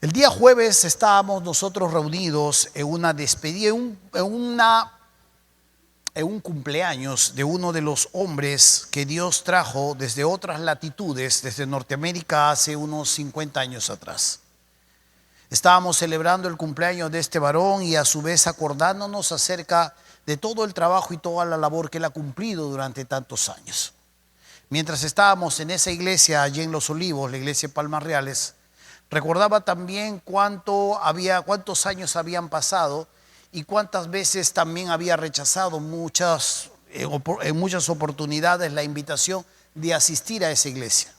El día jueves estábamos nosotros reunidos en una despedida, en un cumpleaños de uno de los hombres que Dios trajo desde otras latitudes, desde Norteamérica hace unos 50 años atrás. Estábamos celebrando el cumpleaños de este varón y a su vez acordándonos acerca de todo el trabajo y toda la labor que él ha cumplido durante tantos años. Mientras estábamos en esa iglesia allí en Los Olivos, la iglesia de Palmas Reales, recordaba también cuántos años habían pasado y cuántas veces también había rechazado en muchas oportunidades la invitación de asistir a esa iglesia.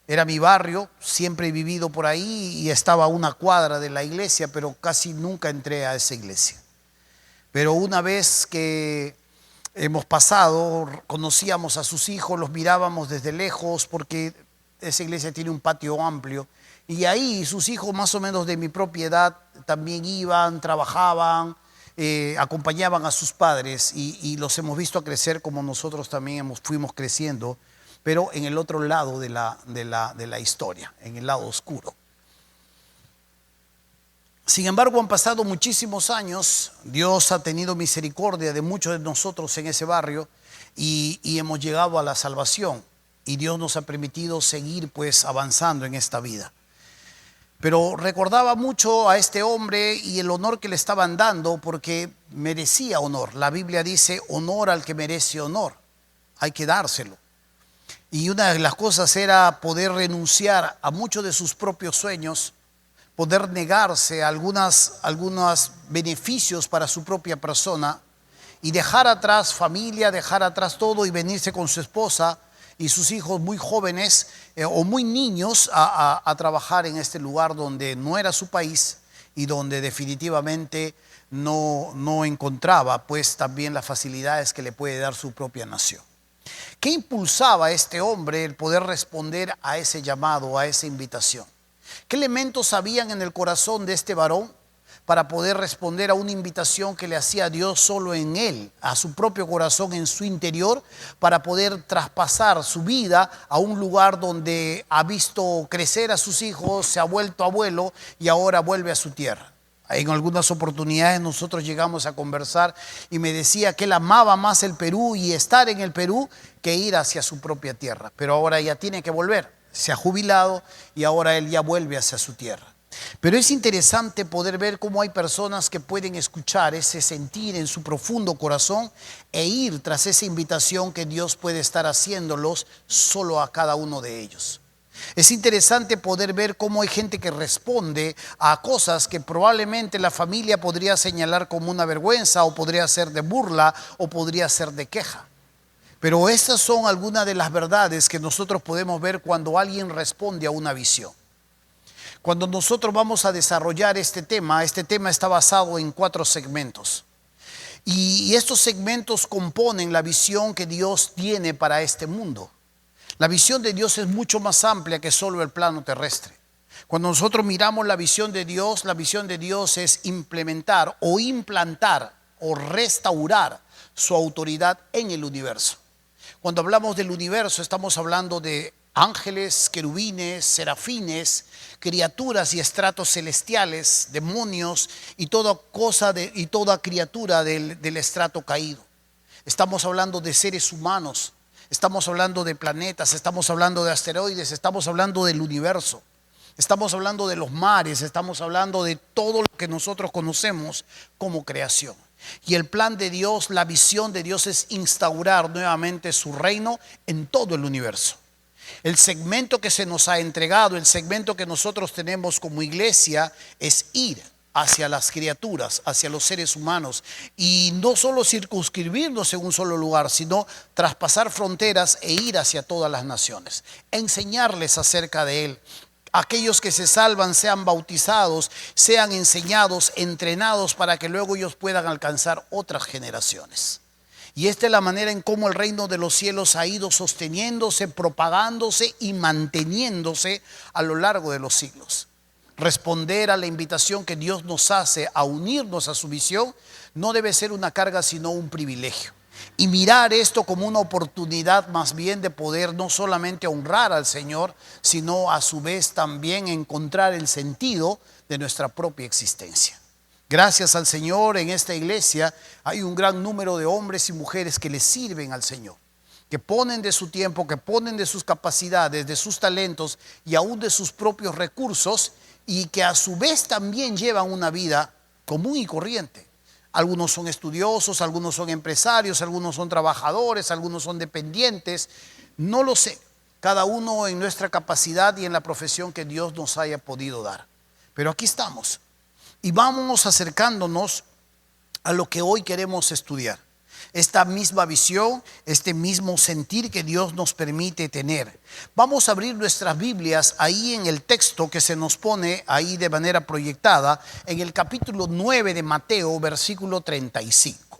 Era mi barrio, siempre he vivido por ahí y estaba a una cuadra de la iglesia, pero casi nunca entré a esa iglesia. Pero una vez que hemos pasado, conocíamos a sus hijos, los mirábamos desde lejos porque esa iglesia tiene un patio amplio. Y ahí sus hijos más o menos de mi propia edad también iban, trabajaban, acompañaban a sus padres y los hemos visto crecer como nosotros también fuimos creciendo, pero en el otro lado de la historia, en el lado oscuro. Sin embargo, han pasado muchísimos años, Dios ha tenido misericordia de muchos de nosotros en ese barrio y hemos llegado a la salvación y Dios nos ha permitido seguir pues avanzando en esta vida. Pero recordaba mucho a este hombre y el honor que le estaban dando porque merecía honor. La Biblia dice honor al que merece honor, hay que dárselo. Y una de las cosas era poder renunciar a muchos de sus propios sueños, poder negarse a algunos beneficios para su propia persona y dejar atrás familia, dejar atrás todo y venirse con su esposa y sus hijos muy jóvenes o muy niños a trabajar en este lugar donde no era su país y donde definitivamente no encontraba pues también las facilidades que le puede dar su propia nación. ¿Qué impulsaba a este hombre el poder responder a ese llamado, a esa invitación? ¿Qué elementos habían en el corazón de este varón para poder responder a una invitación que le hacía Dios solo en él, a su propio corazón, en su interior, para poder traspasar su vida a un lugar donde ha visto crecer a sus hijos, se ha vuelto abuelo y ahora vuelve a su tierra? En algunas oportunidades nosotros llegamos a conversar y me decía que él amaba más el Perú y estar en el Perú que ir hacia su propia tierra, pero ahora ya tiene que volver, se ha jubilado y ahora él ya vuelve hacia su tierra. Pero es interesante poder ver cómo hay personas que pueden escuchar ese sentir en su profundo corazón e ir tras esa invitación que Dios puede estar haciéndolos solo a cada uno de ellos. Es interesante poder ver cómo hay gente que responde a cosas que probablemente la familia podría señalar como una vergüenza o podría ser de burla o podría ser de queja. Pero estas son algunas de las verdades que nosotros podemos ver cuando alguien responde a una visión. Cuando nosotros vamos a desarrollar este tema está basado en 4 segmentos. Y estos segmentos componen la visión que Dios tiene para este mundo. La visión de Dios es mucho más amplia que solo el plano terrestre. Cuando nosotros miramos la visión de Dios es implementar o implantar o restaurar su autoridad en el universo. Cuando hablamos del universo estamos hablando de ángeles, querubines, serafines, criaturas y estratos celestiales, demonios y toda criatura del estrato caído. Estamos hablando de seres humanos, estamos hablando de planetas, estamos hablando de asteroides, estamos hablando del universo, estamos hablando de los mares, estamos hablando de todo lo que nosotros conocemos como creación. Y el plan de Dios, la visión de Dios es instaurar nuevamente su reino en todo el universo. El segmento que se nos ha entregado, el segmento que nosotros tenemos como iglesia es ir hacia las criaturas, hacia los seres humanos y no solo circunscribirnos en un solo lugar, sino traspasar fronteras e ir hacia todas las naciones, enseñarles acerca de Él. Aquellos que se salvan sean bautizados, sean enseñados, entrenados para que luego ellos puedan alcanzar otras generaciones. Y esta es la manera en cómo el reino de los cielos ha ido sosteniéndose, propagándose y manteniéndose a lo largo de los siglos. Responder a la invitación que Dios nos hace a unirnos a su visión no debe ser una carga sino un privilegio. y mirar esto como una oportunidad más bien de poder no solamente honrar al Señor, sino a su vez también encontrar el sentido de nuestra propia existencia. Gracias al Señor, en esta iglesia hay un gran número de hombres y mujeres que le sirven al Señor, que ponen de su tiempo, que ponen de sus capacidades, de sus talentos y aún de sus propios recursos, y que a su vez también llevan una vida común y corriente. Algunos son estudiosos, algunos son empresarios, algunos son trabajadores, algunos son dependientes, no lo sé, cada uno en nuestra capacidad y en la profesión que Dios nos haya podido dar. Pero aquí estamos y vamos acercándonos a lo que hoy queremos estudiar. Esta misma visión, este mismo sentir que Dios nos permite tener. Vamos a abrir nuestras Biblias ahí en el texto que se nos pone ahí de manera proyectada, en el capítulo 9 de Mateo, versículo 35.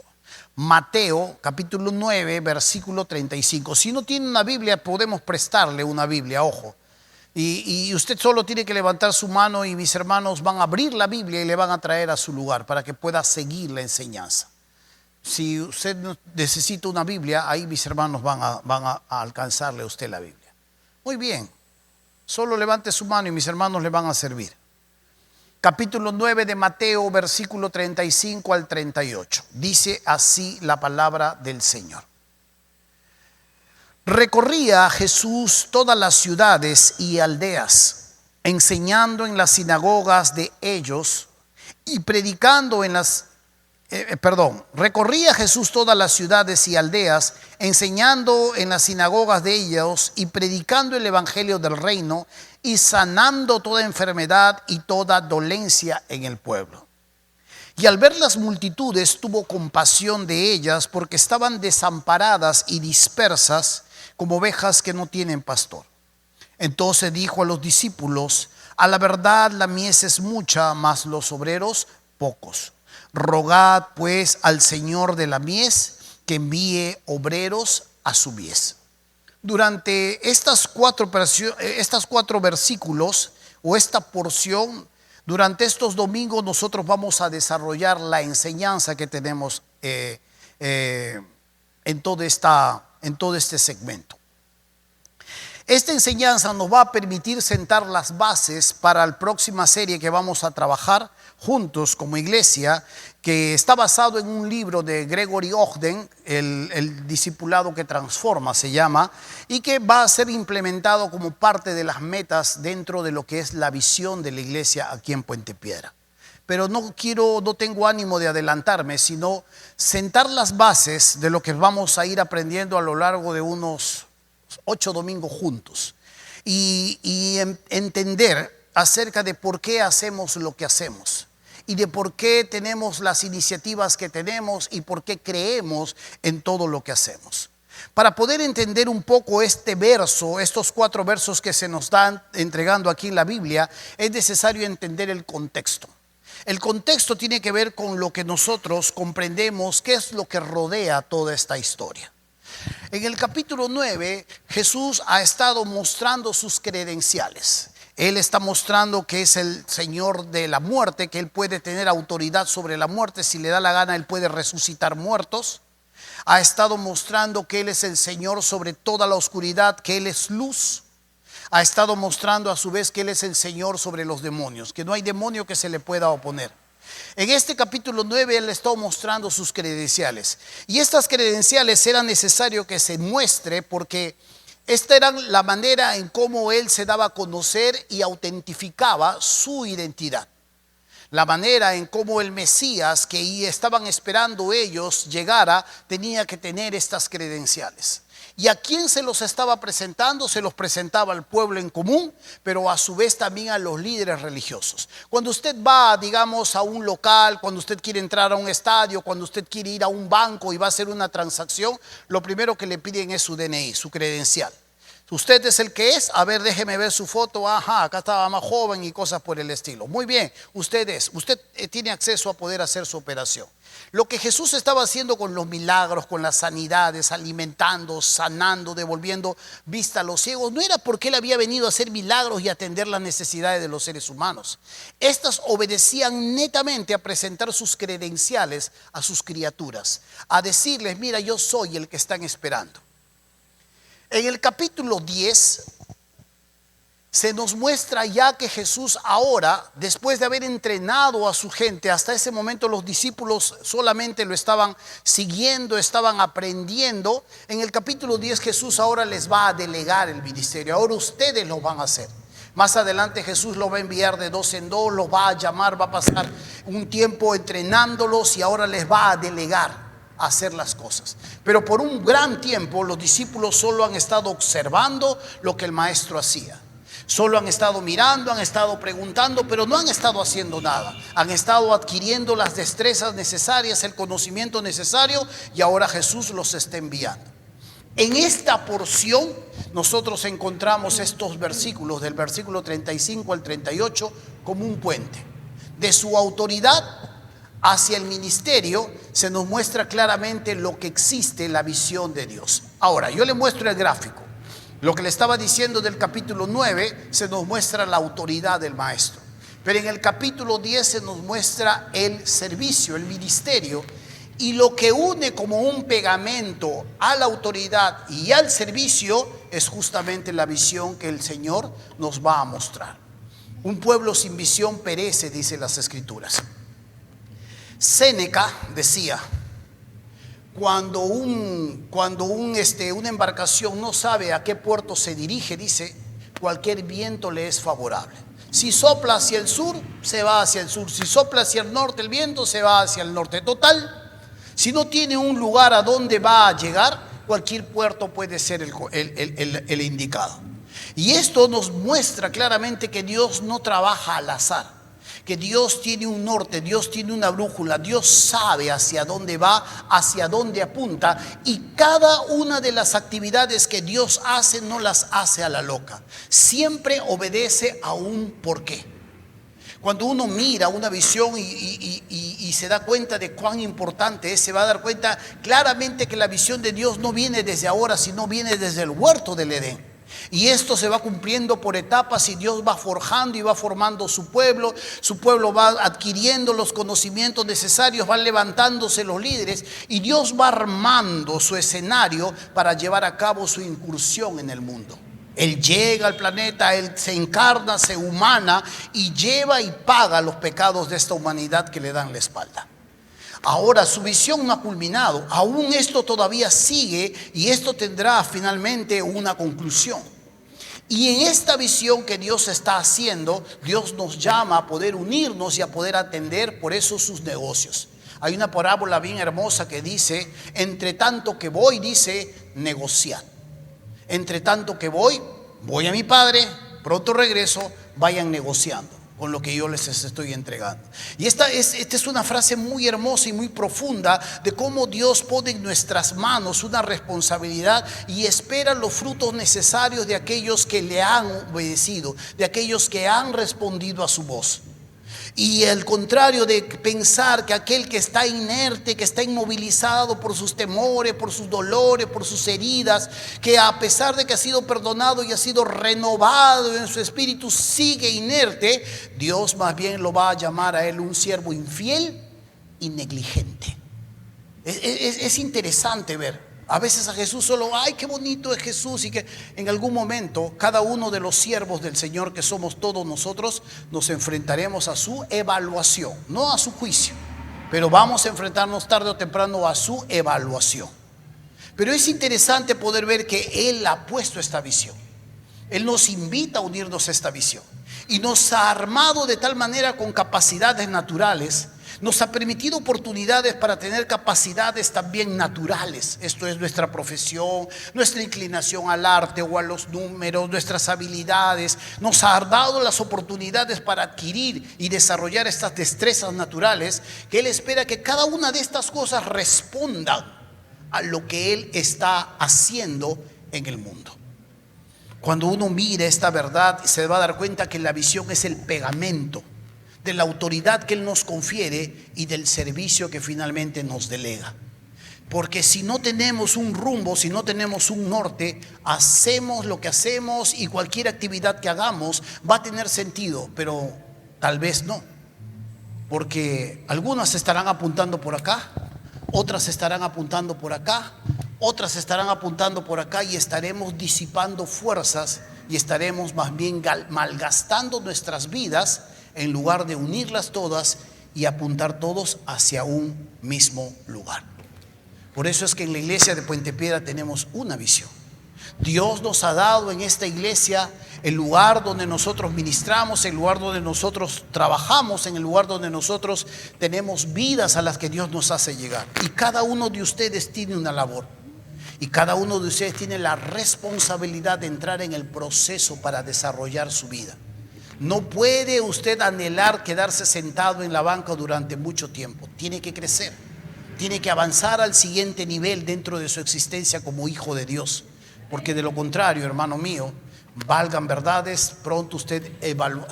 Mateo, capítulo 9, versículo 35. Si no tiene una Biblia, podemos prestarle una Biblia, ojo. Y usted solo tiene que levantar su mano y mis hermanos van a abrir la Biblia y le van a traer a su lugar para que pueda seguir la enseñanza. Si usted necesita una Biblia, ahí mis hermanos van a alcanzarle a usted la Biblia. Muy bien, solo levante su mano y mis hermanos le van a servir. Capítulo 9 de Mateo, versículo 35 al 38. Dice así la palabra del Señor. Recorría Jesús todas las ciudades y aldeas, enseñando en las sinagogas de ellos y predicando en las recorría Jesús todas las ciudades y aldeas, enseñando en las sinagogas de ellos y predicando el evangelio del reino y sanando toda enfermedad y toda dolencia en el pueblo. Y al ver las multitudes tuvo compasión de ellas porque estaban desamparadas y dispersas como ovejas que no tienen pastor. Entonces dijo a los discípulos: a la verdad la mies es mucha, mas los obreros pocos. Rogad pues al Señor de la mies que envíe obreros a su mies. Durante estas cuatro versículos o esta porción, durante estos domingos nosotros vamos a desarrollar la enseñanza que tenemos en todo este segmento. Esta enseñanza nos va a permitir sentar las bases para la próxima serie que vamos a trabajar juntos como iglesia, que está basado en un libro de Gregory Ogden, el discipulado que transforma se llama, y que va a ser implementado como parte de las metas dentro de lo que es la visión de la iglesia aquí en Puente Piedra. Pero no tengo ánimo de adelantarme, sino sentar las bases de lo que vamos a ir aprendiendo a lo largo de unos 8 domingos juntos y entender acerca de por qué hacemos lo que hacemos y de por qué tenemos las iniciativas que tenemos y por qué creemos en todo lo que hacemos. Para poder entender un poco este verso, estos 4 versos que se nos están entregando aquí en la Biblia, es necesario entender el contexto. El contexto tiene que ver con lo que nosotros comprendemos, qué es lo que rodea toda esta historia. En el capítulo 9, Jesús ha estado mostrando sus credenciales. Él está mostrando que es el Señor de la muerte, que Él puede tener autoridad sobre la muerte. Si le da la gana, Él puede resucitar muertos. Ha estado mostrando que Él es el Señor sobre toda la oscuridad, que Él es luz. Ha estado mostrando a su vez que Él es el Señor sobre los demonios, que no hay demonio que se le pueda oponer. En este capítulo 9 Él está mostrando sus credenciales. Y estas credenciales era necesario que se muestre porque esta era la manera en cómo Él se daba a conocer y autentificaba su identidad. La manera en cómo el Mesías que estaban esperando ellos llegara tenía que tener estas credenciales. ¿Y a quién se los estaba presentando? Se los presentaba al pueblo en común, pero a su vez también a los líderes religiosos. Cuando usted va, digamos, a un local, cuando usted quiere entrar a un estadio, cuando usted quiere ir a un banco y va a hacer una transacción, lo primero que le piden es su DNI, su credencial. Usted es el que es. A ver, déjeme ver su foto. Ajá, acá estaba más joven y cosas por el estilo. Muy bien, usted es. Usted tiene acceso a poder hacer su operación. Lo que Jesús estaba haciendo con los milagros, con las sanidades, alimentando, sanando, devolviendo vista a los ciegos, no era porque Él había venido a hacer milagros y atender las necesidades de los seres humanos. Estas obedecían netamente a presentar sus credenciales a sus criaturas, a decirles: mira, yo soy el que están esperando. En el capítulo 10 se nos muestra ya que Jesús ahora, después de haber entrenado a su gente, hasta ese momento los discípulos solamente lo estaban siguiendo, estaban aprendiendo. En el capítulo 10 Jesús ahora les va a delegar el ministerio. Ahora ustedes lo van a hacer. Más adelante Jesús los va a enviar de dos en dos, los va a llamar, va a pasar un tiempo entrenándolos y ahora les va a delegar a hacer las cosas. Pero por un gran tiempo los discípulos solo han estado observando lo que el maestro hacía. Solo han estado mirando, han estado preguntando, pero no han estado haciendo nada. Han estado adquiriendo las destrezas necesarias, el conocimiento necesario, y ahora Jesús los está enviando. En esta porción nosotros encontramos estos versículos, del versículo 35 al 38, como un puente. De su autoridad hacia el ministerio se nos muestra claramente lo que existe en la visión de Dios. Ahora, yo le muestro el gráfico. Lo que le estaba diciendo del capítulo 9 se nos muestra la autoridad del maestro. Pero en el capítulo 10 se nos muestra el servicio, el ministerio. Y lo que une como un pegamento a la autoridad y al servicio es justamente la visión que el Señor nos va a mostrar. Un pueblo sin visión perece, dice las Escrituras. Séneca decía: Cuando una embarcación no sabe a qué puerto se dirige, dice, cualquier viento le es favorable. Si sopla hacia el sur, se va hacia el sur. Si sopla hacia el norte el viento, se va hacia el norte. Total, si no tiene un lugar a donde va a llegar, cualquier puerto puede ser el indicado. Y esto nos muestra claramente que Dios no trabaja al azar, que Dios tiene un norte, Dios tiene una brújula, Dios sabe hacia dónde va, hacia dónde apunta, y cada una de las actividades que Dios hace no las hace a la loca, siempre obedece a un porqué. Cuando uno mira una visión y se da cuenta de cuán importante es, se va a dar cuenta claramente que la visión de Dios no viene desde ahora, sino viene desde el huerto del Edén. Y esto se va cumpliendo por etapas y Dios va forjando y va formando su pueblo va adquiriendo los conocimientos necesarios, van levantándose los líderes y Dios va armando su escenario para llevar a cabo su incursión en el mundo. Él llega al planeta, Él se encarna, se humana y lleva y paga los pecados de esta humanidad que le dan la espalda. Ahora su visión no ha culminado, aún esto todavía sigue y esto tendrá finalmente una conclusión. Y en esta visión que Dios está haciendo, Dios nos llama a poder unirnos y a poder atender por eso sus negocios. Hay una parábola bien hermosa que dice: entre tanto que voy, dice, negociad. Entre tanto que voy a mi Padre, pronto regreso, vayan negociando con lo que yo les estoy entregando. Y esta es una frase muy hermosa y muy profunda de cómo Dios pone en nuestras manos una responsabilidad y espera los frutos necesarios de aquellos que le han obedecido, de aquellos que han respondido a su voz. Y al contrario de pensar que aquel que está inerte, que está inmovilizado por sus temores, por sus dolores, por sus heridas, que a pesar de que ha sido perdonado y ha sido renovado en su espíritu, sigue inerte, Dios más bien lo va a llamar a él un siervo infiel y negligente. Es interesante ver. A veces a Jesús solo, ay, qué bonito es Jesús, y que en algún momento cada uno de los siervos del Señor, que somos todos nosotros, nos enfrentaremos a su evaluación, no a su juicio, pero vamos a enfrentarnos tarde o temprano a su evaluación. Pero es interesante poder ver que Él ha puesto esta visión. Él nos invita a unirnos a esta visión y nos ha armado de tal manera con capacidades naturales. Nos ha permitido oportunidades para tener capacidades también naturales. Esto es nuestra profesión, nuestra inclinación al arte o a los números, nuestras habilidades. Nos ha dado las oportunidades para adquirir y desarrollar estas destrezas naturales que Él espera que cada una de estas cosas respondan a lo que Él está haciendo en el mundo. Cuando uno mire esta verdad, se va a dar cuenta que la visión es el pegamento de la autoridad que Él nos confiere y del servicio que finalmente nos delega. Porque si no tenemos un rumbo, si no tenemos un norte, hacemos lo que hacemos y cualquier actividad que hagamos va a tener sentido, pero tal vez no. Porque algunas estarán apuntando por acá, otras estarán apuntando por acá, otras estarán apuntando por acá, y estaremos disipando fuerzas y estaremos más bien malgastando nuestras vidas en lugar de unirlas todas y apuntar todos hacia un mismo lugar. Por eso es que en la iglesia de Puente Piedra tenemos una visión. Dios nos ha dado en esta iglesia el lugar donde nosotros ministramos, el lugar donde nosotros trabajamos, en el lugar donde nosotros tenemos vidas a las que Dios nos hace llegar. Y cada uno de ustedes tiene una labor. Y cada uno de ustedes tiene la responsabilidad de entrar en el proceso para desarrollar su vida. No puede usted anhelar quedarse sentado en la banca durante mucho tiempo. Tiene que crecer. Tiene que avanzar al siguiente nivel dentro de su existencia como hijo de Dios. Porque de lo contrario, hermano mío, valgan verdades, pronto usted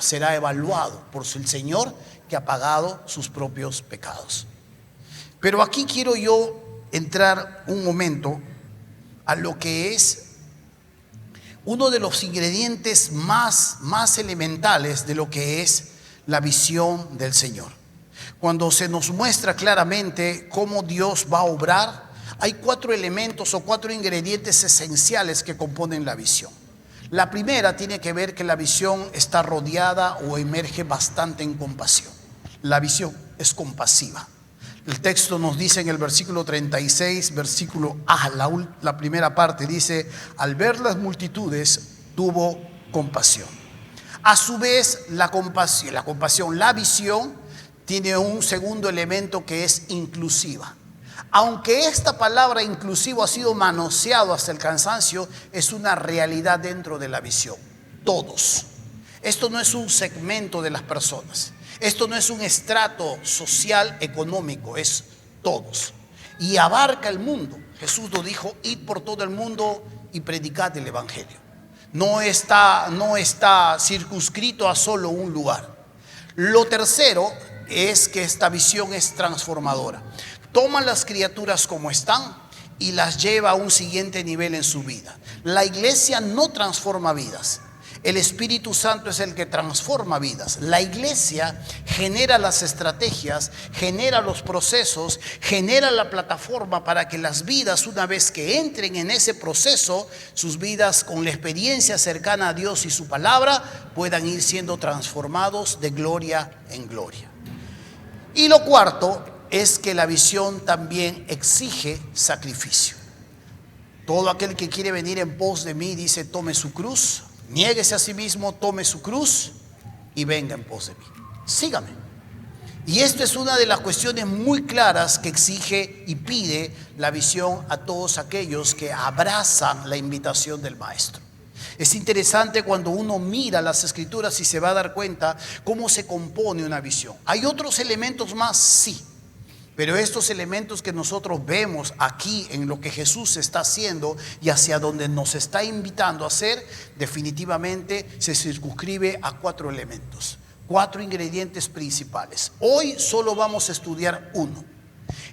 será evaluado por el Señor, que ha pagado sus propios pecados. Pero aquí quiero yo entrar un momento a lo que es uno de los ingredientes más elementales de lo que es la visión del Señor. Cuando se nos muestra claramente cómo Dios va a obrar, hay 4 elementos o 4 ingredientes esenciales que componen la visión. La primera tiene que ver que la visión está rodeada o emerge bastante en compasión. La visión es compasiva. El texto nos dice en el versículo 36, versículo A, la primera parte dice: al ver las multitudes tuvo compasión. A su vez, la visión tiene un segundo elemento que es inclusiva. Aunque esta palabra inclusivo ha sido manoseado hasta el cansancio, es una realidad dentro de la visión. Todos. Esto no es un segmento de las personas. Esto no es un estrato social económico, es todos. Y abarca el mundo. Jesús lo dijo: id por todo el mundo y predicad el evangelio. No está circunscrito a solo un lugar. Lo tercero es que esta visión es transformadora. Toma las criaturas como están y las lleva a un siguiente nivel en su vida. La iglesia no transforma vidas. El Espíritu Santo es el que transforma vidas. La iglesia genera las estrategias, genera los procesos, genera la plataforma para que las vidas, una vez que entren en ese proceso, sus vidas con la experiencia cercana a Dios y su palabra, puedan ir siendo transformados de gloria en gloria. Y lo cuarto es que la visión también exige sacrificio. Todo aquel que quiere venir en pos de mí, dice, tome su cruz, niéguese a sí mismo, tome su cruz y venga en pos de mí. Sígame. Y esto es una de las cuestiones muy claras que exige y pide la visión a todos aquellos que abrazan la invitación del Maestro. Es interesante cuando uno mira las Escrituras y se va a dar cuenta cómo se compone una visión. ¿Hay otros elementos más? Sí. Pero estos elementos que nosotros vemos aquí en lo que Jesús está haciendo y hacia donde nos está invitando a hacer, definitivamente se circunscribe a 4 elementos, 4 ingredientes principales. Hoy solo vamos a estudiar uno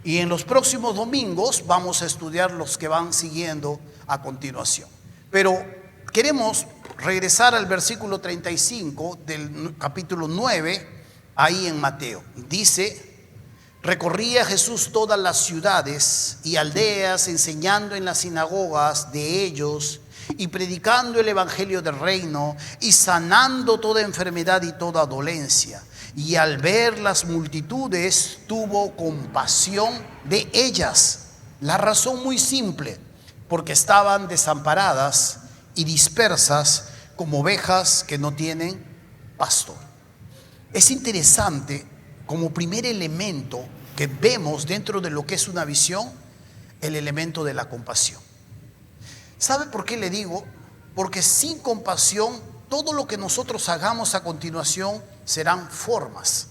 y en los próximos domingos vamos a estudiar los que van siguiendo a continuación. Pero queremos regresar al versículo 35 del capítulo 9, ahí en Mateo. Dice: recorría Jesús todas las ciudades y aldeas, enseñando en las sinagogas de ellos y predicando el evangelio del reino y sanando toda enfermedad y toda dolencia. Y al ver las multitudes, tuvo compasión de ellas. La razón muy simple: porque estaban desamparadas y dispersas como ovejas que no tienen pastor. Es interesante, como primer elemento que vemos dentro de lo que es una visión, el elemento de la compasión. ¿Sabe por qué le digo? Porque sin compasión, todo lo que nosotros hagamos a continuación serán formas.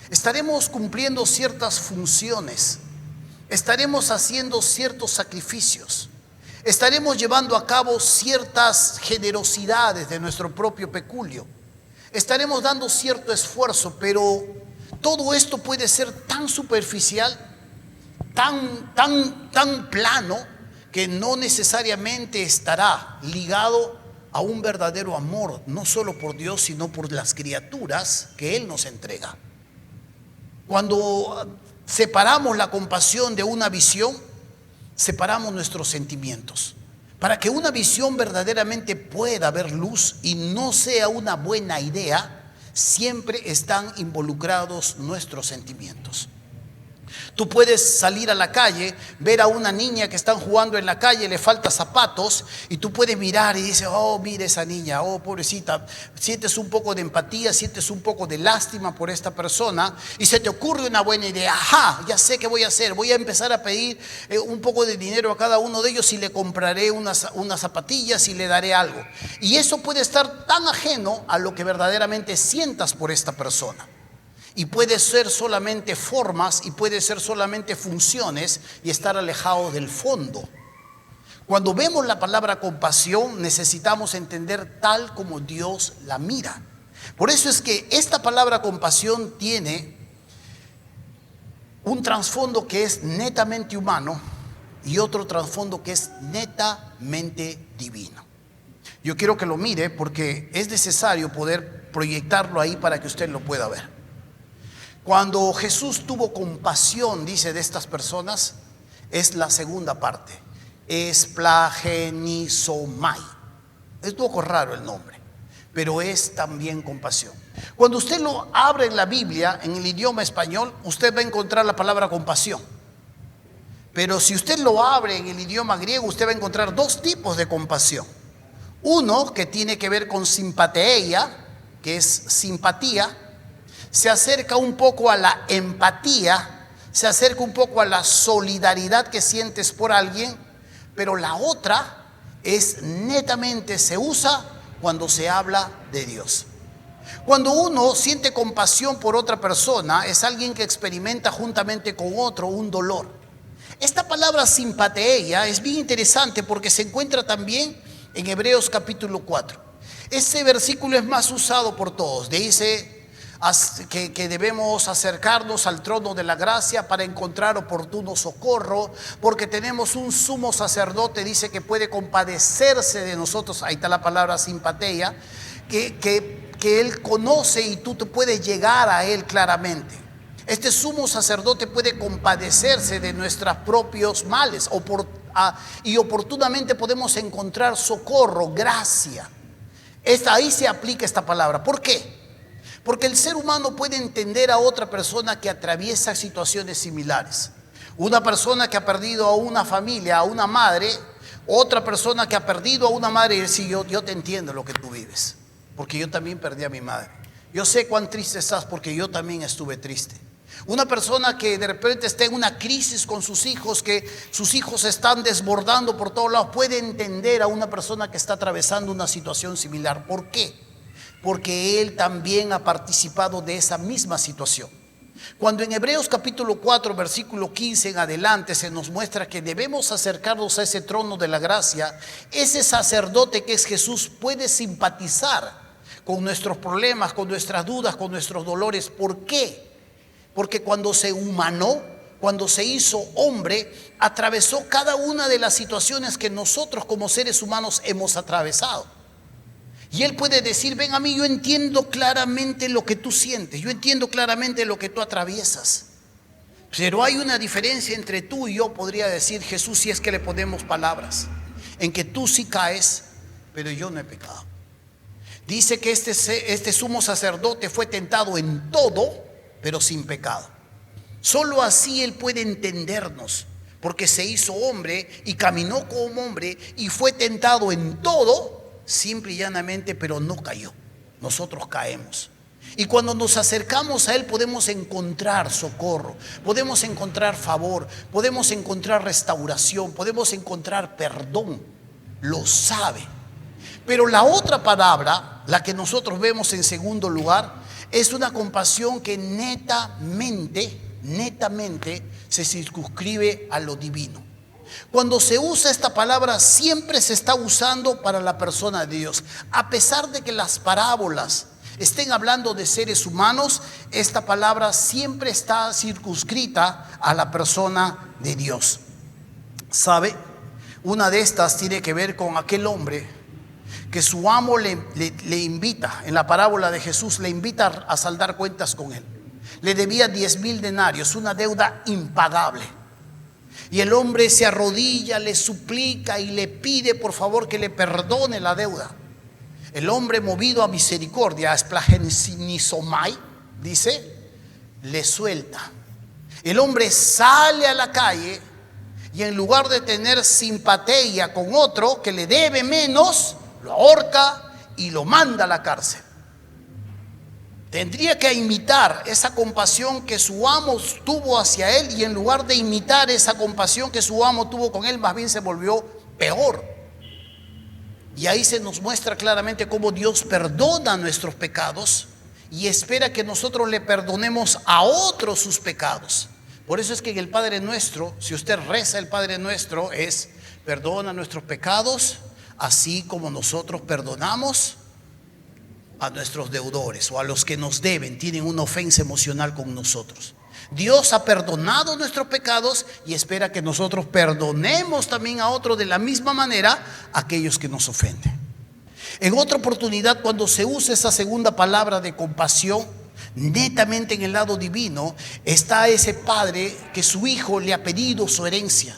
Estaremos cumpliendo ciertas funciones, estaremos haciendo ciertos sacrificios. Estaremos llevando a cabo ciertas generosidades de nuestro propio peculio. Estaremos dando cierto esfuerzo, pero todo esto puede ser tan superficial, tan plano, que no necesariamente estará ligado a un verdadero amor, no solo por Dios, sino por las criaturas que Él nos entrega. Cuando separamos la compasión de una visión, separamos nuestros sentimientos. Para que una visión verdaderamente pueda ver luz y no sea una buena idea, siempre están involucrados nuestros sentimientos. Tú puedes salir a la calle, ver a una niña que están jugando en la calle, le falta zapatos, y tú puedes mirar y dices, oh, mira esa niña, oh, pobrecita. Sientes un poco de empatía, sientes un poco de lástima por esta persona, y se te ocurre una buena idea. Ajá, ya sé qué voy a hacer, voy a empezar a pedir un poco de dinero a cada uno de ellos y le compraré unas zapatillas y le daré algo. Y eso puede estar tan ajeno a lo que verdaderamente sientas por esta persona. Y puede ser solamente formas y puede ser solamente funciones y estar alejado del fondo. Cuando vemos la palabra compasión, necesitamos entender tal como Dios la mira. Por eso es que esta palabra compasión tiene un trasfondo que es netamente humano y otro trasfondo que es netamente divino. Yo quiero que lo mire porque es necesario poder proyectarlo ahí para que usted lo pueda ver. Cuando Jesús tuvo compasión, dice, de estas personas, es la segunda parte. Esplagenizomai. Es un poco raro el nombre, pero es también compasión. Cuando usted lo abre en la Biblia, en el idioma español, usted va a encontrar la palabra compasión. Pero si usted lo abre en el idioma griego, usted va a encontrar dos tipos de compasión. Uno que tiene que ver con simpateia, que es simpatía. Se acerca un poco a la empatía, se acerca un poco a la solidaridad que sientes por alguien, pero la otra es netamente, se usa cuando se habla de Dios. Cuando uno siente compasión por otra persona, es alguien que experimenta juntamente con otro un dolor. Esta palabra simpateia es bien interesante porque se encuentra también en Hebreos capítulo 4. Este versículo es más usado por todos. Dice que debemos acercarnos al trono de la gracia para encontrar oportuno socorro, porque tenemos un sumo sacerdote, dice, que puede compadecerse de nosotros. Ahí está la palabra simpatia, que Él conoce y tú te puedes llegar a Él claramente. Este sumo sacerdote puede compadecerse de nuestros propios males y oportunamente podemos encontrar socorro, gracia. Ahí se aplica esta palabra. ¿Por qué? Porque el ser humano puede entender a otra persona que atraviesa situaciones similares. Una persona que ha perdido a una familia, a una madre, otra persona que ha perdido a una madre, y decir, yo te entiendo lo que tú vives, porque yo también perdí a mi madre. Yo sé cuán triste estás porque yo también estuve triste. Una persona que de repente está en una crisis con sus hijos, que sus hijos se están desbordando por todos lados, puede entender a una persona que está atravesando una situación similar. ¿Por qué? Porque él también ha participado de esa misma situación. Cuando en Hebreos capítulo 4, versículo 15 en adelante se nos muestra que debemos acercarnos a ese trono de la gracia, ese sacerdote que es Jesús puede simpatizar con nuestros problemas, con nuestras dudas, con nuestros dolores. ¿Por qué? Porque cuando se humanó, cuando se hizo hombre, atravesó cada una de las situaciones que nosotros como seres humanos hemos atravesado. Y Él puede decir, ven a mí, yo entiendo claramente lo que tú sientes, yo entiendo claramente lo que tú atraviesas. Pero hay una diferencia entre tú y yo, podría decir Jesús, si es que le ponemos palabras, en que tú sí caes, pero yo no he pecado. Dice que este sumo sacerdote fue tentado en todo, pero sin pecado. Solo así Él puede entendernos, porque se hizo hombre y caminó como hombre y fue tentado en todo, simple y llanamente, pero no cayó. Nosotros caemos. Y cuando nos acercamos a Él podemos encontrar socorro, podemos encontrar favor, podemos encontrar restauración, podemos encontrar perdón. Lo sabe. Pero la otra palabra, la que nosotros vemos en segundo lugar, es una compasión que netamente se circunscribe a lo divino. Cuando se usa esta palabra, siempre se está usando para la persona de Dios. A pesar de que las parábolas estén hablando de seres humanos, esta palabra siempre está circunscrita a la persona de Dios. ¿Sabe? Una de estas tiene que ver con aquel hombre que su amo le invita, en la parábola de Jesús, le invita a saldar cuentas con él. Le debía 10,000 denarios, una deuda impagable. Y el hombre se arrodilla, le suplica y le pide por favor que le perdone la deuda. El hombre, movido a misericordia, esplagenisomai, dice, le suelta. El hombre sale a la calle y en lugar de tener simpatía con otro que le debe menos, lo ahorca y lo manda a la cárcel. Tendría que imitar esa compasión que su amo tuvo hacia él, y en lugar de imitar esa compasión que su amo tuvo con él, más bien se volvió peor. Y ahí se nos muestra claramente cómo Dios perdona nuestros pecados y espera que nosotros le perdonemos a otros sus pecados. Por eso es que en el Padre Nuestro, si usted reza el Padre Nuestro, es: perdona nuestros pecados, así como nosotros perdonamos a nuestros deudores o a los que nos deben, tienen una ofensa emocional con nosotros. Dios ha perdonado nuestros pecados y espera que nosotros perdonemos también a otros de la misma manera a aquellos que nos ofenden. En otra oportunidad, cuando se usa esa segunda palabra de compasión, netamente en el lado divino, está ese padre que su hijo le ha pedido su herencia.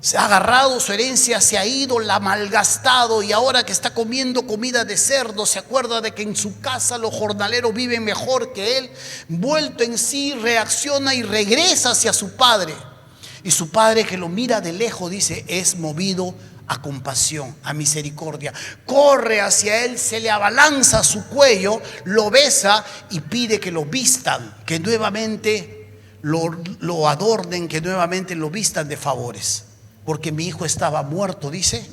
Se ha agarrado su herencia, se ha ido, la ha malgastado, y ahora que está comiendo comida de cerdo, se acuerda de que en su casa los jornaleros viven mejor que él. Vuelto en sí, reacciona y regresa hacia su padre. Y su padre, que lo mira de lejos, dice, es movido a compasión, a misericordia. Corre hacia él, se le abalanza a su cuello, lo besa y pide que lo vistan, que nuevamente lo adornen, que nuevamente lo vistan de favores. Porque mi hijo estaba muerto, dice,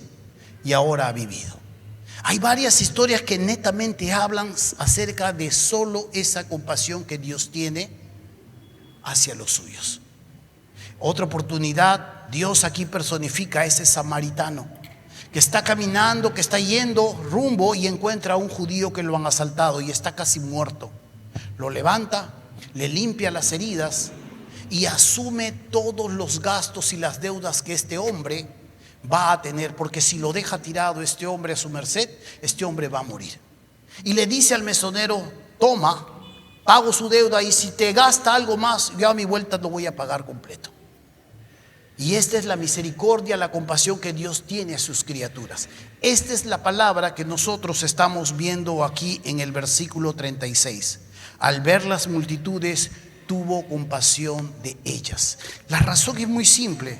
y ahora ha vivido. Hay varias historias que netamente hablan acerca de solo esa compasión que Dios tiene hacia los suyos. Otra oportunidad, Dios aquí personifica a ese samaritano que está caminando, que está yendo rumbo y encuentra a un judío que lo han asaltado y está casi muerto. Lo levanta, le limpia las heridas y asume todos los gastos y las deudas que este hombre va a tener, porque si lo deja tirado este hombre a su merced, este hombre va a morir. Y le dice al mesonero: toma, pago su deuda, y si te gasta algo más, yo a mi vuelta lo voy a pagar completo. Y esta es la misericordia, la compasión que Dios tiene a sus criaturas. Esta es la palabra que nosotros estamos viendo aquí en el versículo 36. Al ver las multitudes, tuvo compasión de ellas. La razón es muy simple: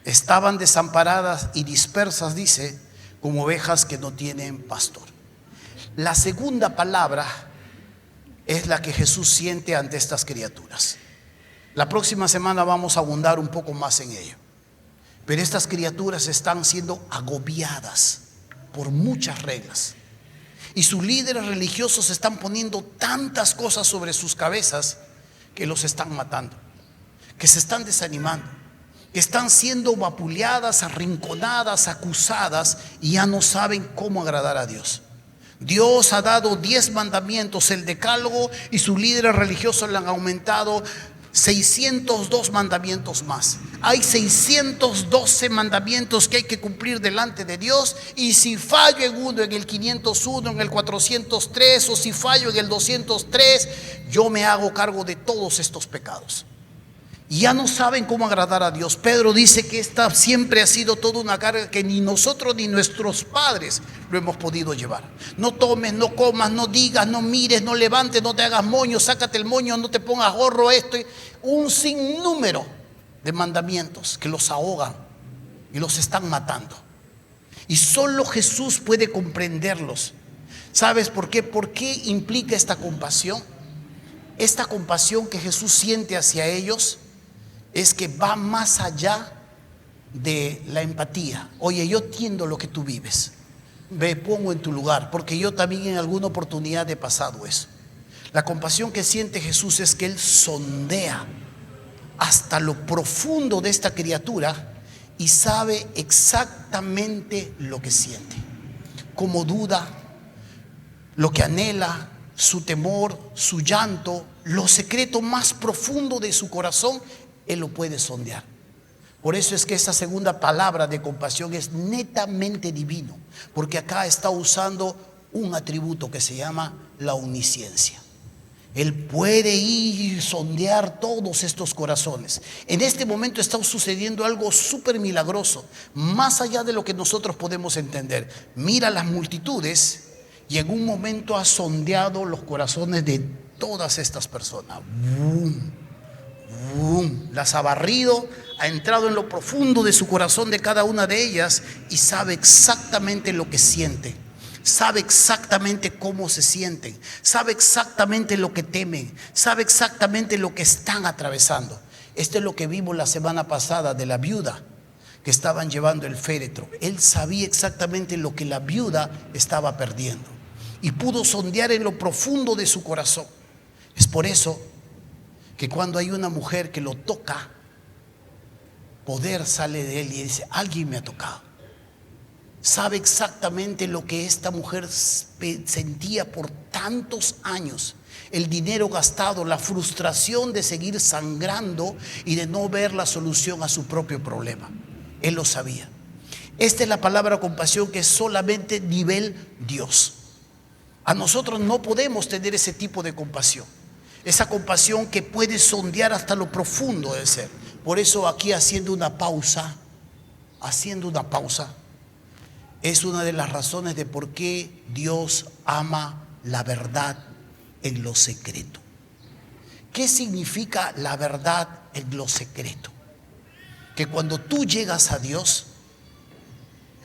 estaban desamparadas y dispersas, dice, como ovejas que no tienen pastor. La segunda palabra es la que Jesús siente ante estas criaturas. La próxima semana vamos a abundar un poco más en ello. Pero estas criaturas están siendo agobiadas por muchas reglas, y sus líderes religiosos están poniendo tantas cosas sobre sus cabezas que los están matando, que se están desanimando, que están siendo vapuleadas, arrinconadas, acusadas, y ya no saben cómo agradar a Dios. Dios ha dado 10 mandamientos, el decálogo, y sus líderes religiosos le han aumentado 602 mandamientos más. Hay 612 mandamientos que hay que cumplir delante de Dios, y si fallo en uno, en el 501, en el 403, o si fallo en el 203, yo me hago cargo de todos estos pecados. Y ya no saben cómo agradar a Dios. Pedro dice que esta siempre ha sido toda una carga que ni nosotros ni nuestros padres lo hemos podido llevar. No tomes, no comas, no digas, no mires, no levantes, no te hagas moño, sácate el moño, no te pongas gorro, esto. Un sinnúmero de mandamientos que los ahogan y los están matando. Y solo Jesús puede comprenderlos. ¿Sabes por qué? ¿Por qué implica esta compasión? Esta compasión que Jesús siente hacia ellos es que va más allá de la empatía. Oye, yo entiendo lo que tú vives, me pongo en tu lugar, porque yo también en alguna oportunidad he pasado eso. La compasión que siente Jesús es que Él sondea hasta lo profundo de esta criatura y sabe exactamente lo que siente, cómo duda, lo que anhela, su temor, su llanto, lo secreto más profundo de su corazón. Él lo puede sondear. Por eso es que esa segunda palabra de compasión es netamente divino, porque acá está usando un atributo que se llama la omnisciencia. Él puede ir y sondear todos estos corazones. En este momento está sucediendo algo súper milagroso, más allá de lo que nosotros podemos entender. Mira las multitudes y en un momento ha sondeado los corazones de todas estas personas. ¡Bum! ¡Bum! Las ha barrido, ha entrado en lo profundo de su corazón de cada una de ellas y sabe exactamente lo que siente. Sabe exactamente cómo se sienten, sabe exactamente lo que temen, sabe exactamente lo que están atravesando. Esto es lo que vimos la semana pasada de la viuda que estaban llevando el féretro. Él sabía exactamente lo que la viuda estaba perdiendo y pudo sondear en lo profundo de su corazón. Es por eso que cuando hay una mujer que lo toca, poder sale de él y dice: alguien me ha tocado. Sabe exactamente lo que esta mujer sentía por tantos años, el dinero gastado, la frustración de seguir sangrando y de no ver la solución a su propio problema. Él lo sabía. Esta es la palabra compasión, que es solamente nivel Dios. A nosotros no podemos tener ese tipo de compasión, esa compasión que puede sondear hasta lo profundo del ser. Por eso aquí haciendo una pausa, es una de las razones de por qué Dios ama la verdad en lo secreto. ¿Qué significa la verdad en lo secreto? Que cuando tú llegas a Dios,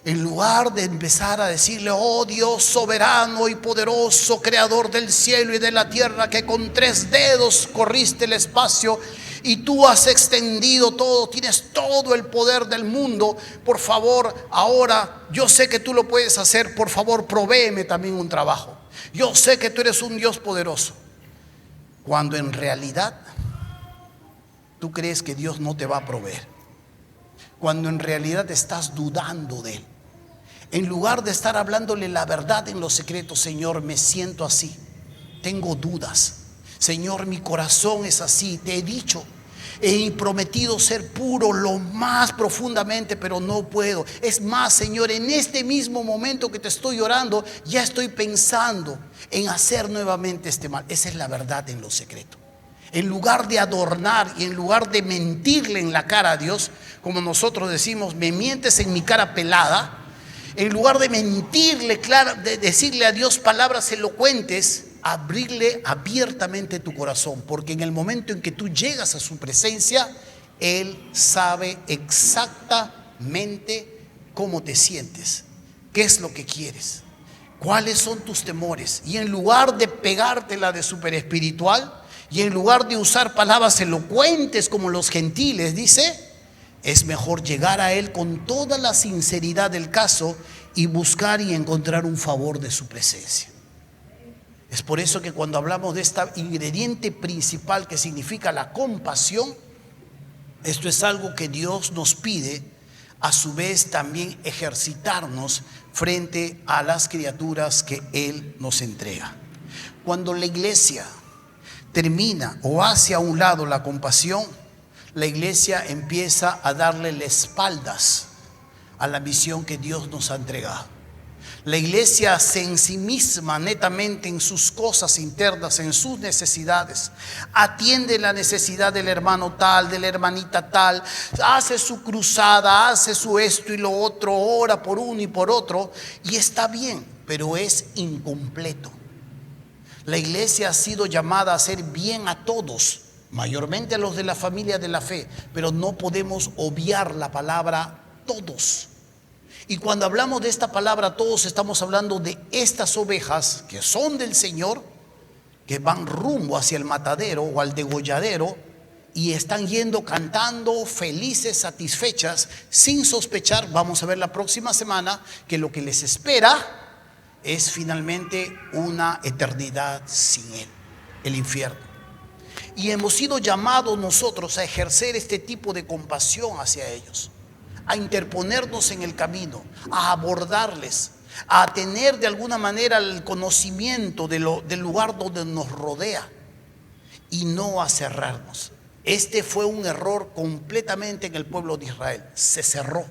en lugar de empezar a decirle: oh Dios soberano y poderoso, creador del cielo y de la tierra, que con 3 dedos corriste el espacio y tú has extendido todo, tienes todo el poder del mundo, por favor, ahora yo sé que tú lo puedes hacer, por favor provéeme también un trabajo. Yo sé que tú eres un Dios poderoso. Cuando en realidad tú crees que Dios no te va a proveer, cuando en realidad estás dudando de Él, en lugar de estar hablándole la verdad en lo secreto: Señor, me siento así, tengo dudas, Señor, mi corazón es así, te he dicho, he prometido ser puro lo más profundamente, pero no puedo. Es más, Señor, en este mismo momento que te estoy orando, ya estoy pensando en hacer nuevamente este mal. Esa es la verdad en lo secreto. En lugar de adornar y en lugar de mentirle en la cara a Dios, como nosotros decimos: me mientes en mi cara pelada. En lugar de mentirle, de decirle a Dios palabras elocuentes, abrirle abiertamente tu corazón, porque en el momento en que tú llegas a su presencia, Él sabe exactamente cómo te sientes, qué es lo que quieres, cuáles son tus temores. Y en lugar de pegártela de súper espiritual, y en lugar de usar palabras elocuentes como los gentiles, dice: es mejor llegar a Él con toda la sinceridad del caso y buscar y encontrar un favor de su presencia. Es por eso que cuando hablamos de este ingrediente principal que significa la compasión, esto es algo que Dios nos pide, a su vez también ejercitarnos frente a las criaturas que Él nos entrega. Cuando la iglesia termina o hace a un lado la compasión, la iglesia empieza a darle las espaldas a la misión que Dios nos ha entregado. La iglesia se ensimisma netamente en sus cosas internas, en sus necesidades. Atiende la necesidad del hermano tal, de la hermanita tal, hace su cruzada, hace su esto y lo otro, ora por uno y por otro, y está bien, pero es incompleto. La iglesia ha sido llamada a hacer bien a todos, mayormente a los de la familia de la fe, pero no podemos obviar la palabra todos. Y cuando hablamos de esta palabra todos, estamos hablando de estas ovejas que son del Señor, que van rumbo hacia el matadero o al degolladero y están yendo cantando felices, satisfechas, sin sospechar, vamos a ver la próxima semana, que lo que les espera es finalmente una eternidad sin Él, el infierno. Y hemos sido llamados nosotros a ejercer este tipo de compasión hacia ellos, a interponernos en el camino, a abordarles, a tener de alguna manera el conocimiento del lugar donde nos rodea y no a cerrarnos. Este fue un error completamente en el pueblo de Israel. Se cerró,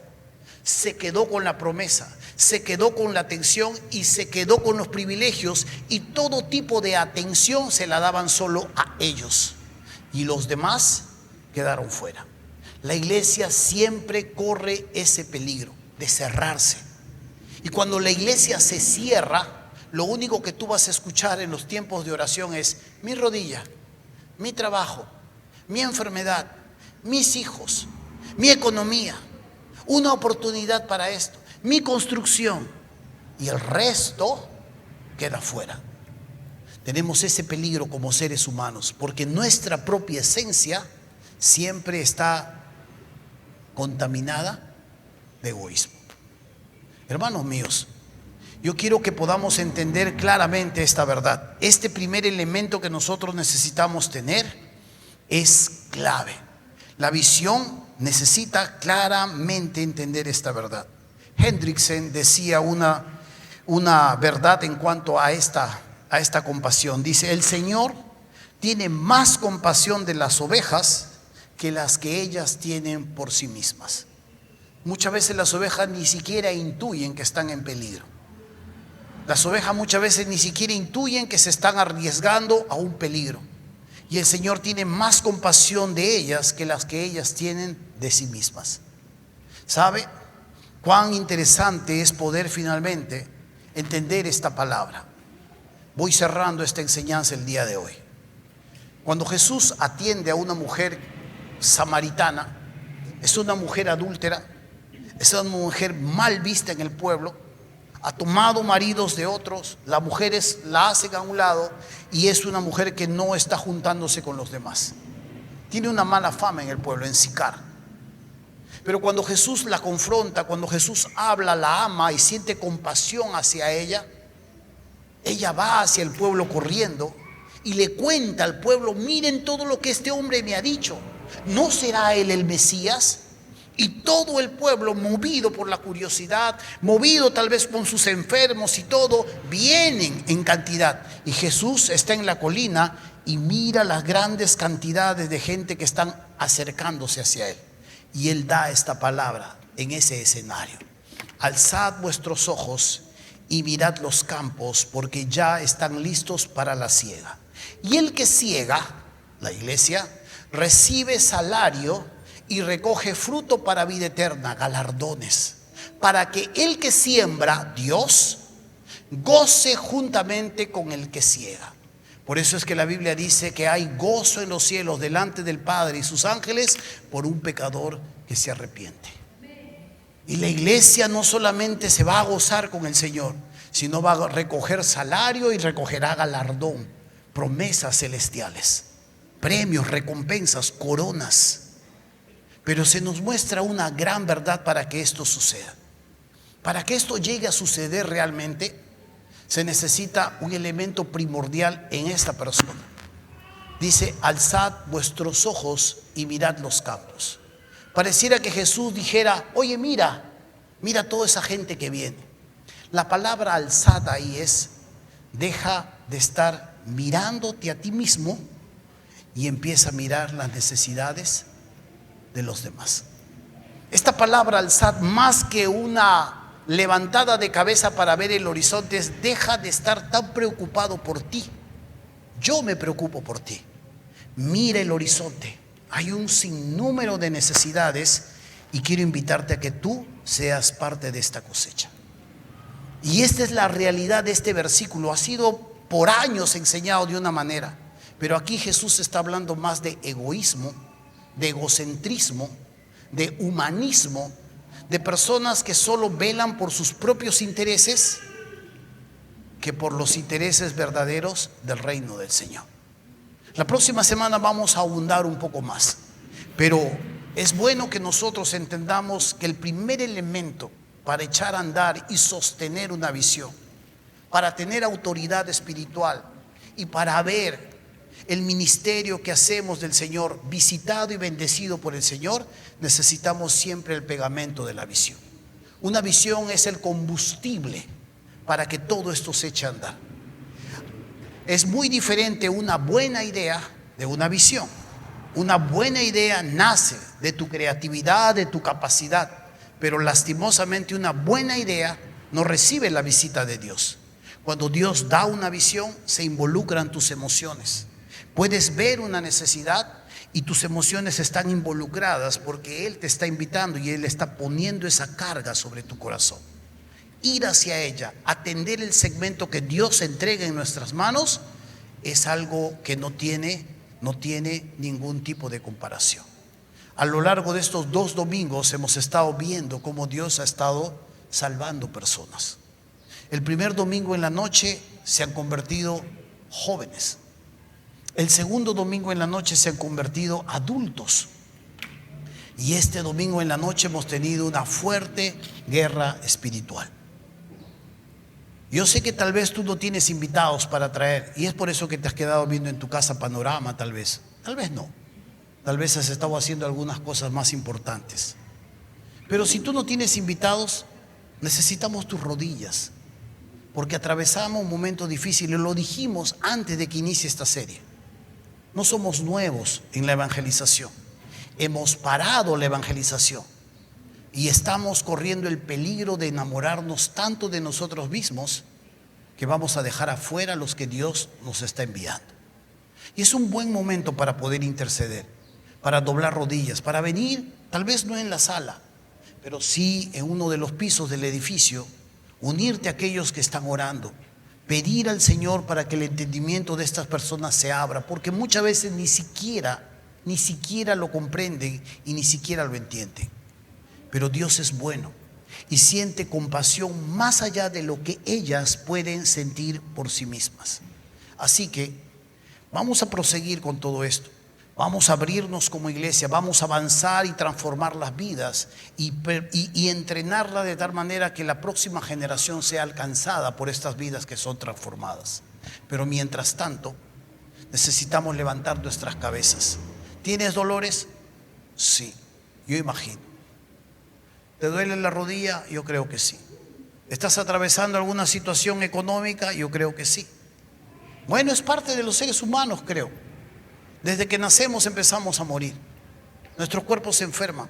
se quedó con la promesa, se quedó con la atención y se quedó con los privilegios, y todo tipo de atención se la daban solo a ellos y los demás quedaron fuera. La iglesia siempre corre ese peligro de cerrarse, y cuando la iglesia se cierra, lo único que tú vas a escuchar en los tiempos de oración es: mi rodilla, mi trabajo, mi enfermedad, mis hijos, mi economía, una oportunidad para esto, mi construcción, y el resto queda fuera. Tenemos ese peligro como seres humanos, porque nuestra propia esencia siempre está contaminada de egoísmo. Hermanos míos, yo quiero que podamos entender claramente esta verdad. Este primer elemento que nosotros necesitamos tener es clave. La visión necesita claramente entender esta verdad. Hendrickson decía una verdad en cuanto a esta compasión. Dice: el Señor tiene más compasión de las ovejas que las que ellas tienen por sí mismas. Muchas veces las ovejas ni siquiera intuyen que están en peligro. Las ovejas muchas veces ni siquiera intuyen que se están arriesgando a un peligro. Y el Señor tiene más compasión de ellas que las que ellas tienen de sí mismas. ¿Sabe cuán interesante es poder finalmente entender esta palabra? Voy cerrando esta enseñanza el día de hoy. Cuando Jesús atiende a una mujer samaritana, es una mujer adúltera, es una mujer mal vista en el pueblo, ha tomado maridos de otros, las mujeres la hacen a un lado, y es una mujer que no está juntándose con los demás. Tiene una mala fama en el pueblo, en Sicar. Pero cuando Jesús la confronta, cuando Jesús habla, la ama y siente compasión hacia ella, ella va hacia el pueblo corriendo y le cuenta al pueblo: miren todo lo que este hombre me ha dicho, ¿no será él el Mesías? Y todo el pueblo, movido por la curiosidad, movido tal vez con sus enfermos y todo, vienen en cantidad. Y Jesús está en la colina y mira las grandes cantidades de gente que están acercándose hacia él. Y él da esta palabra en ese escenario: alzad vuestros ojos y mirad los campos, porque ya están listos para la siega. Y el que siega, la iglesia, recibe salario y recoge fruto para vida eterna, galardones, para que el que siembra, Dios, goce juntamente con el que siega. Por eso es que la Biblia dice que hay gozo en los cielos delante del Padre y sus ángeles por un pecador que se arrepiente. Y la iglesia no solamente se va a gozar con el Señor, sino va a recoger salario y recogerá galardón, promesas celestiales, premios, recompensas, coronas. Pero se nos muestra una gran verdad para que esto suceda. Para que esto llegue a suceder realmente, se necesita un elemento primordial en esta persona. Dice: alzad vuestros ojos y mirad los campos. Pareciera que Jesús dijera: oye, mira toda esa gente que viene. La palabra alzad ahí es: deja de estar mirándote a ti mismo y empieza a mirar las necesidades de los demás. Esta palabra alzad, más que una levantada de cabeza para ver el horizonte, es: deja de estar tan preocupado por ti. Yo me preocupo por ti. Mira el horizonte. Hay un sinnúmero de necesidades y quiero invitarte a que tú seas parte de esta cosecha. Y esta es la realidad de este versículo. Ha sido por años enseñado de una manera, pero aquí Jesús está hablando más de egoísmo, de egocentrismo, de humanismo, de personas que solo velan por sus propios intereses que por los intereses verdaderos del reino del Señor. La próxima semana vamos a abundar un poco más, pero es bueno que nosotros entendamos que el primer elemento para echar a andar y sostener una visión, para tener autoridad espiritual y para ver el ministerio que hacemos del Señor, visitado y bendecido por el Señor, necesitamos siempre el pegamento de la visión. Una visión es el combustible para que todo esto se eche a andar. Es muy diferente una buena idea de una visión. Una buena idea nace de tu creatividad, de tu capacidad, pero lastimosamente una buena idea no recibe la visita de Dios. Cuando Dios da una visión, se involucran tus emociones. Puedes ver una necesidad y tus emociones están involucradas porque Él te está invitando y Él está poniendo esa carga sobre tu corazón. Ir hacia ella, atender el segmento que Dios entrega en nuestras manos, es algo que no tiene ningún tipo de comparación. A lo largo de estos 2 domingos hemos estado viendo cómo Dios ha estado salvando personas. El primer domingo en la noche se han convertido jóvenes. El segundo domingo en la noche se han convertido adultos. Y este domingo en la noche hemos tenido una fuerte guerra espiritual. Yo sé que tal vez tú no tienes invitados para traer y es por eso que te has quedado viendo en tu casa Panorama, tal vez no. Tal vez has estado haciendo algunas cosas más importantes. Pero si tú no tienes invitados, necesitamos tus rodillas, porque atravesamos un momento difícil y lo dijimos antes de que inicie esta serie. No somos nuevos en la evangelización. Hemos parado la evangelización y estamos corriendo el peligro de enamorarnos tanto de nosotros mismos que vamos a dejar afuera a los que Dios nos está enviando. Y es un buen momento para poder interceder, para doblar rodillas, para venir, tal vez no en la sala, pero sí en uno de los pisos del edificio, unirte a aquellos que están orando, pedir al Señor para que el entendimiento de estas personas se abra, porque muchas veces ni siquiera lo comprenden y ni siquiera lo entienden. Pero Dios es bueno y siente compasión más allá de lo que ellas pueden sentir por sí mismas. Así que vamos a proseguir con todo esto. Vamos a abrirnos como iglesia, vamos a avanzar y transformar las vidas y entrenarla de tal manera que la próxima generación sea alcanzada por estas vidas que son transformadas. Pero mientras tanto, necesitamos levantar nuestras cabezas. ¿Tienes dolores? Sí, yo imagino. ¿Te duele la rodilla? Yo creo que sí. ¿Estás atravesando alguna situación económica? Yo creo que sí. Bueno, es parte de los seres humanos, creo. Desde que nacemos empezamos a morir. Nuestro cuerpo se enferma.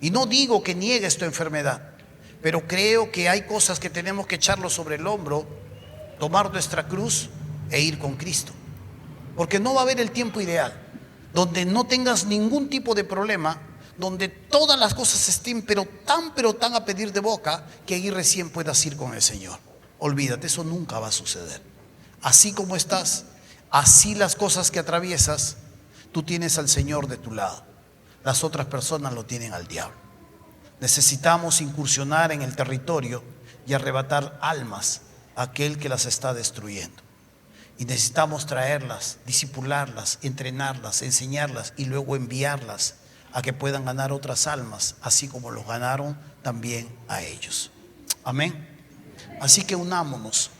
Y no digo que niegues tu enfermedad, pero creo que hay cosas que tenemos que echarlo sobre el hombro, tomar nuestra cruz e ir con Cristo. Porque no va a haber el tiempo ideal, donde no tengas ningún tipo de problema, donde todas las cosas estén pero tan a pedir de boca, que ahí recién puedas ir con el Señor. Olvídate, eso nunca va a suceder. Así como estás, así las cosas que atraviesas, tú tienes al Señor de tu lado. Las otras personas lo tienen al diablo. Necesitamos incursionar en el territorio y arrebatar almas a aquel que las está destruyendo. Y necesitamos traerlas, discipularlas, entrenarlas, enseñarlas y luego enviarlas a que puedan ganar otras almas, así como los ganaron también a ellos. Amén. Así que unámonos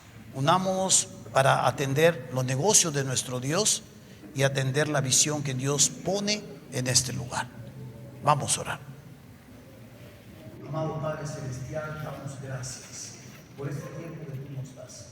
para atender los negocios de nuestro Dios y atender la visión que Dios pone en este lugar. Vamos a orar. Amado Padre Celestial, damos gracias por este tiempo que tú nos das.